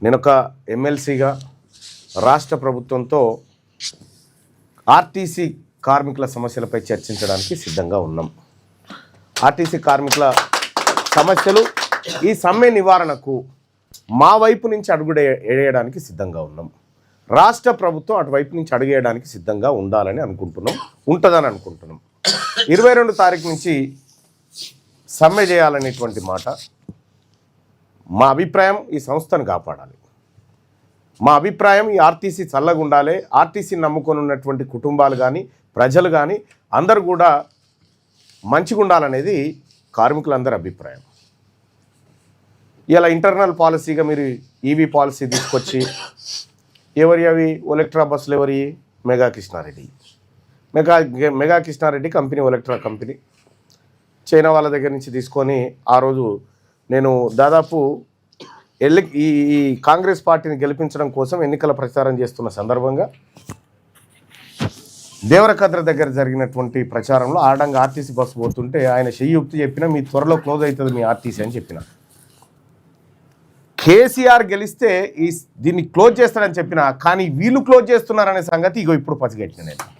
నేను ఒక ఎమ్మెల్సీగా రాష్ట్ర ప్రభుత్వంతో ఆర్టీసీ కార్మికుల సమస్యలపై చర్చించడానికి సిద్ధంగా ఉన్నాం. ఆర్టీసీ కార్మికుల సమస్యలు ఈ సమ్మె నివారణకు మా వైపు నుంచి వేయడానికి సిద్ధంగా ఉన్నాం. రాష్ట్ర ప్రభుత్వం అటువైపు నుంచి అడుగేయడానికి సిద్ధంగా ఉండాలని అనుకుంటున్నాం, ఉంటుందని అనుకుంటున్నాం. 22 తారీఖు నుంచి సమ్మె చేయాలనేటువంటి మాట. మా అభిప్రాయం ఈ సంస్థను కాపాడాలి. మా అభిప్రాయం ఈ ఆర్టీసీ చల్లగా ఉండాలి. ఆర్టీసీని నమ్ముకొని ఉన్నటువంటి కుటుంబాలు కానీ ప్రజలు కానీ అందరూ కూడా మంచిగా ఉండాలనేది కార్మికులందరి అభిప్రాయం. ఇలా ఇంటర్నల్ పాలసీగా మీరు ఈవీ పాలసీ తీసుకొచ్చి ఎవరి అవి ఒలెక్ట్రా బస్సులు ఎవరి మెగా కృష్ణారెడ్డి కంపెనీ, ఒలెక్ట్రా కంపెనీ చైనా వాళ్ళ దగ్గర నుంచి తీసుకొని ఆ రోజు నేను దాదాపు ఈ కాంగ్రెస్ పార్టీని గెలిపించడం కోసం ఎన్నికల ప్రచారం చేస్తున్న సందర్భంగా దేవరకద్ర దగ్గర జరిగినటువంటి ప్రచారంలో ఆడంగా ఆర్టీసీ బస్సు పోతుంటే ఆయన చెయ్యుక్తి చెప్పిన మీ త్వరలో క్లోజ్ అవుతుంది మీ ఆర్టీసీ అని చెప్పిన. కేసీఆర్ గెలిస్తే దీన్ని క్లోజ్ చేస్తాడని చెప్పిన, కానీ వీళ్ళు క్లోజ్ చేస్తున్నారనే సంగతి ఇగో ఇప్పుడు పసిగట్టిన నేను.